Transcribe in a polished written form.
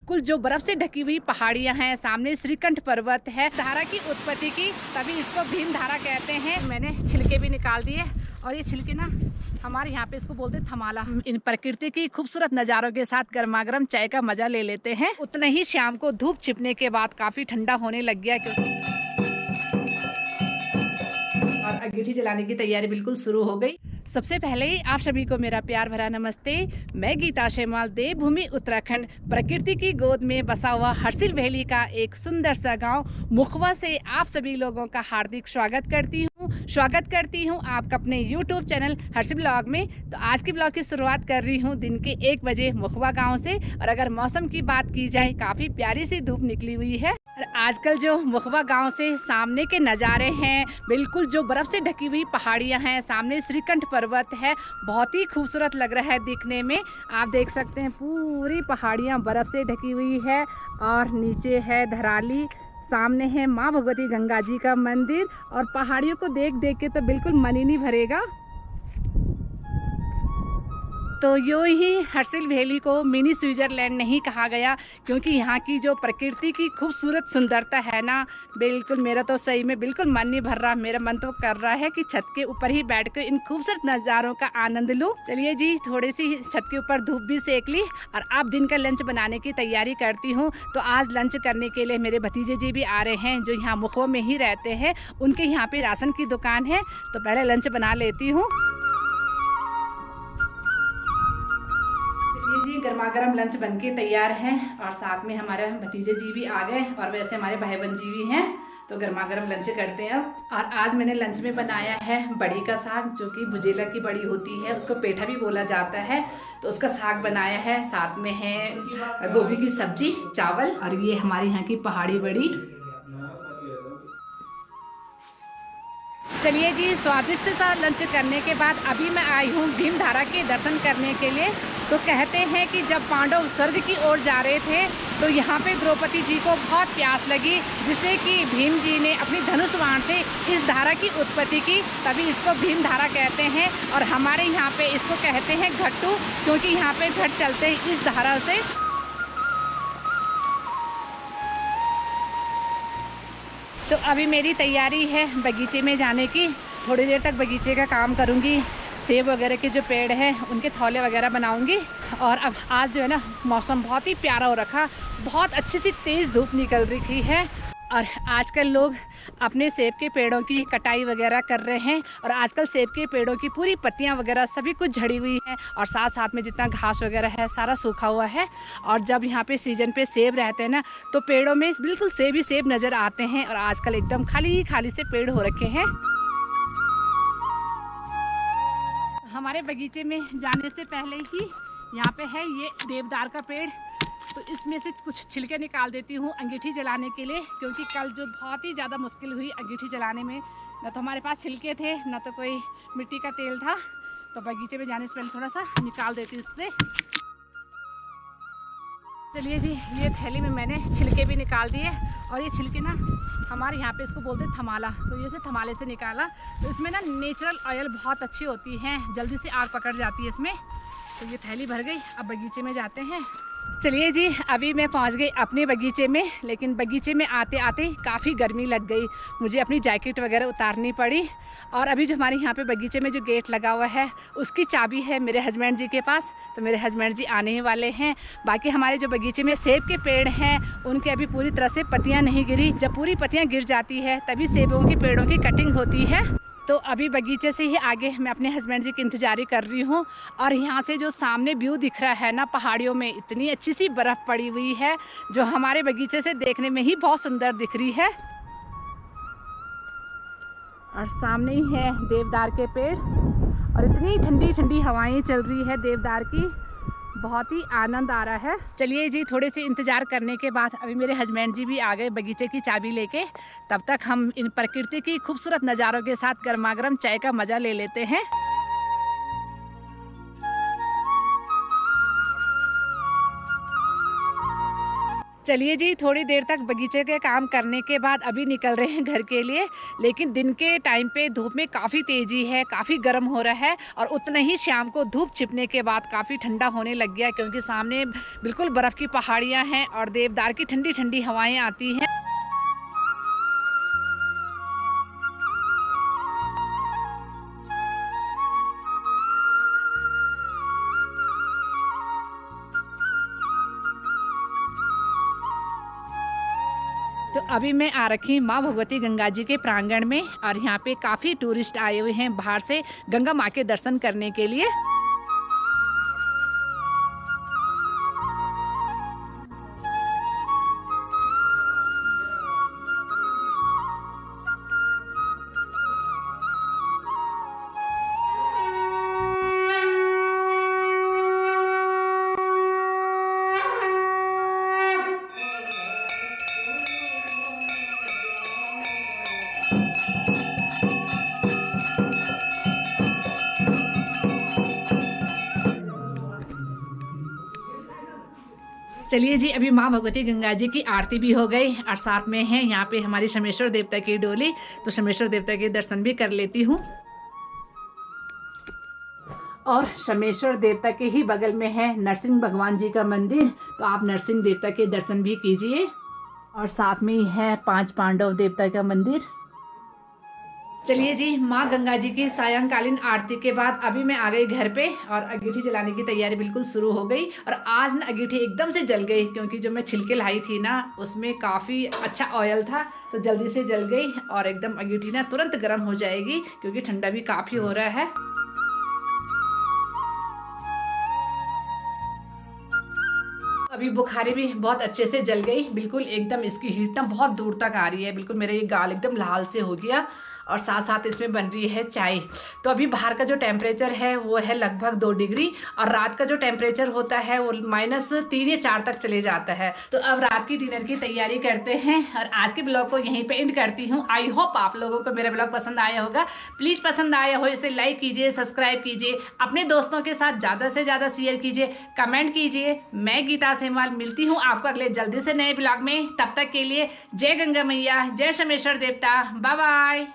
बिल्कुल जो बर्फ से ढकी हुई पहाड़ियां हैं, सामने श्रीकंठ पर्वत है। धारा की उत्पत्ति की तभी इसको भीम धारा कहते हैं। मैंने छिलके भी निकाल दिए और ये छिलके ना हमारे यहाँ पे इसको बोलते थमाला। इन प्रकृति की खूबसूरत नज़ारों के साथ गर्मा गर्म चाय का मजा ले लेते हैं। उतने ही शाम को धूप छिपने के बाद काफी ठंडा होने लग गया और अंगीठी जलाने की तैयारी बिल्कुल शुरू हो गई। सबसे पहले ही आप सभी को मेरा प्यार भरा नमस्ते। मैं गीता शेमाल, देवभूमि उत्तराखंड, प्रकृति की गोद में बसा हुआ हर्सिल वैली का एक सुंदर सा गांव मुखवा से आप सभी लोगों का हार्दिक स्वागत करती हूं आपका अपने YouTube चैनल हर्षिल ब्लॉग में। तो आज की ब्लॉग की शुरुआत कर रही हूं दिन के 1 बजे मुखवा गांव से। और अगर मौसम की बात की जाए, काफ़ी प्यारी सी धूप निकली हुई है। और आजकल जो मुखवा गांव से सामने के नज़ारे हैं, बिल्कुल जो बर्फ़ से ढकी हुई पहाड़ियां हैं, सामने श्रीकंठ पर्वत है, बहुत ही खूबसूरत लग रहा है दिखने में। आप देख सकते हैं पूरी पहाड़ियां बर्फ़ से ढकी हुई है और नीचे है धराली, सामने है माँ भगवती गंगा जी का मंदिर। और पहाड़ियों को देख देख के तो बिल्कुल मन ही नहीं भरेगा। तो यूँ ही हर्सिल वैली को मिनी स्विट्ज़रलैंड नहीं कहा गया, क्योंकि यहाँ की जो प्रकृति की खूबसूरत सुंदरता है ना, बिल्कुल मेरा तो सही में बिल्कुल मन नहीं भर रहा। मेरा मन तो कर रहा है कि छत के ऊपर ही बैठ कर इन खूबसूरत नज़ारों का आनंद लूँ। चलिए जी, थोड़ी सी छत के ऊपर धूप भी सेक ली और अब दिन का लंच बनाने की तैयारी करती हूँ। तो आज लंच करने के लिए मेरे भतीजे जी भी आ रहे हैं जो यहाँ मुखवा में ही रहते हैं। उनके यहाँ पे राशन की दुकान है, तो पहले लंच बना लेती हूँ। जी, गर्मा गर्म लंच बनके तैयार है और साथ में हमारे भतीजे जी भी आ गए और वैसे हमारे भाई बहन जी भी हैं। तो गर्मा गर्म लंच करते हैं अब। और आज मैंने लंच में बनाया है बड़ी का साग, जो कि भुजेला की बड़ी होती है, उसको पेठा भी बोला जाता है। तो उसका साग बनाया है, साथ में है गोभी की सब्जी, चावल और ये हमारे यहाँ की पहाड़ी बड़ी। चलिए जी, स्वादिष्ट सा लंच करने के बाद अभी मैं आई हूँ भीम धारा के दर्शन करने के लिए। तो कहते हैं कि जब पांडव स्वर्ग की ओर जा रहे थे तो यहाँ पे द्रौपदी जी को बहुत प्यास लगी, जिससे कि भीम जी ने अपनी धनुष बाण से इस धारा की उत्पत्ति की, तभी इसको भीम धारा कहते हैं। और हमारे यहाँ पे इसको कहते हैं घट्टू, क्योंकि यहाँ पे घट चलते हैं इस धारा से। तो अभी मेरी तैयारी है बगीचे में जाने की। थोड़ी देर तक बगीचे का काम करूँगी, सेब वगैरह के जो पेड़ हैं उनके थौले वगैरह बनाऊंगी। और अब आज जो है ना मौसम बहुत ही प्यारा हो रखा, बहुत अच्छी सी तेज़ धूप निकल रही है। और आजकल लोग अपने सेब के पेड़ों की कटाई वगैरह कर रहे हैं और आजकल सेब के पेड़ों की पूरी पत्तियां वगैरह सभी कुछ झड़ी हुई है और साथ साथ में जितना घास वगैरह है सारा सूखा हुआ है। और जब यहाँ पे सीजन पे सेब रहते हैं ना, तो पेड़ों में बिल्कुल सेब ही सेब नज़र आते हैं और आजकल एकदम खाली खाली से पेड़ हो रखे हैं। हमारे बगीचे में जाने से पहले ही यहाँ पे है ये देवदार का पेड़, तो इसमें से कुछ छिलके निकाल देती हूँ अंगीठी जलाने के लिए, क्योंकि कल जो बहुत ही ज़्यादा मुश्किल हुई अंगीठी जलाने में। न तो हमारे पास छिलके थे, न तो कोई मिट्टी का तेल था। तो बगीचे में जाने से पहले थोड़ा सा निकाल देती हूँ उससे। चलिए जी, ये थैली में मैंने छिलके भी निकाल दिए और ये छिलके ना हमारे यहाँ पे इसको बोलते हैं थमाला। तो ये से थमाले से निकाला, तो इसमें ना नेचुरल ऑयल बहुत अच्छी होती है, जल्दी से आग पकड़ जाती है इसमें। तो ये थैली भर गई, अब बगीचे में जाते हैं। चलिए जी, अभी मैं पहुंच गई अपने बगीचे में, लेकिन बगीचे में आते आते काफ़ी गर्मी लग गई, मुझे अपनी जैकेट वगैरह उतारनी पड़ी। और अभी जो हमारे यहाँ पे बगीचे में जो गेट लगा हुआ है उसकी चाबी है मेरे हस्बैंड जी के पास, तो मेरे हस्बैंड जी आने ही वाले हैं। बाकी हमारे जो बगीचे में सेब के पेड़ हैं उनके अभी पूरी तरह से पत्तियाँ नहीं गिरी, जब पूरी पत्तियाँ गिर जाती है तभी सेबों के पेड़ों की कटिंग होती है। तो अभी बगीचे से ही आगे मैं अपने हस्बैंड जी की इंतज़ारी कर रही हूँ। और यहाँ से जो सामने व्यू दिख रहा है ना, पहाड़ियों में इतनी अच्छी सी बर्फ़ पड़ी हुई है जो हमारे बगीचे से देखने में ही बहुत सुंदर दिख रही है। और सामने ही है देवदार के पेड़ और इतनी ठंडी ठंडी हवाएं चल रही है देवदार की, बहुत ही आनंद आ रहा है। चलिए जी, थोड़े से इंतज़ार करने के बाद अभी मेरे हस्बैंड जी भी आ गए बगीचे की चाबी लेके। तब तक हम इन प्रकृति की खूबसूरत नज़ारों के साथ गर्मा गर्म चाय का मज़ा ले लेते हैं। चलिए जी, थोड़ी देर तक बगीचे के काम करने के बाद अभी निकल रहे हैं घर के लिए। लेकिन दिन के टाइम पे धूप में काफ़ी तेज़ी है, काफ़ी गर्म हो रहा है और उतना ही शाम को धूप छिपने के बाद काफ़ी ठंडा होने लग गया, क्योंकि सामने बिल्कुल बर्फ़ की पहाड़ियाँ हैं और देवदार की ठंडी ठंडी हवाएं आती हैं। तो अभी मैं आ रखी माँ भगवती गंगा जी के प्रांगण में और यहाँ पे काफ़ी टूरिस्ट आए हुए हैं बाहर से गंगा माँ के दर्शन करने के लिए। चलिए जी, अभी माँ भगवती गंगा जी की आरती भी हो गई और साथ में है यहाँ पे हमारी शमेश्वर देवता की डोली। तो शमेश्वर देवता के दर्शन भी कर लेती हूँ। और शमेश्वर देवता के ही बगल में है नरसिंह भगवान जी का मंदिर, तो आप नरसिंह देवता के दर्शन भी कीजिए। और साथ में ही है 5 पांडव देवता का मंदिर। चलिए जी, माँ गंगा जी की सायंकालीन आरती के बाद अभी मैं आ गई घर पे और अंगीठी जलाने की तैयारी बिल्कुल शुरू हो गई। और आज ना अंगीठी एकदम से जल गई, क्योंकि जो मैं छिलके लाई थी ना उसमें काफ़ी अच्छा ऑयल था, तो जल्दी से जल गई। और एकदम अंगीठी ना तुरंत गर्म हो जाएगी, क्योंकि ठंडा भी काफ़ी हो रहा है। अभी बुखारी भी बहुत अच्छे से जल गई, बिल्कुल एकदम इसकी हीट ना बहुत दूर तक आ रही है। बिल्कुल मेरा ये गाल एकदम लाल से हो गया और साथ साथ इसमें बन रही है चाय। तो अभी बाहर का जो टेम्परेचर है वो है लगभग 2 डिग्री और रात का जो टेम्परेचर होता है वो -3 या 4 तक चले जाता है। तो अब रात की डिनर की तैयारी करते हैं और आज के ब्लॉग को यहीं पे एंड करती हूँ। आई होप आप लोगों को मेरा ब्लॉग पसंद आया होगा। प्लीज़ पसंद आया हो इसे लाइक कीजिए, सब्सक्राइब कीजिए, अपने दोस्तों के साथ ज़्यादा से ज़्यादा शेयर कीजिए, कमेंट कीजिए। मैं गीता सेमवाल मिलती हूँ आपको अगले जल्दी से नए ब्लॉग में। तब तक के लिए जय गंगा मैया, जय शमेश्वर देवता, बाय बाय।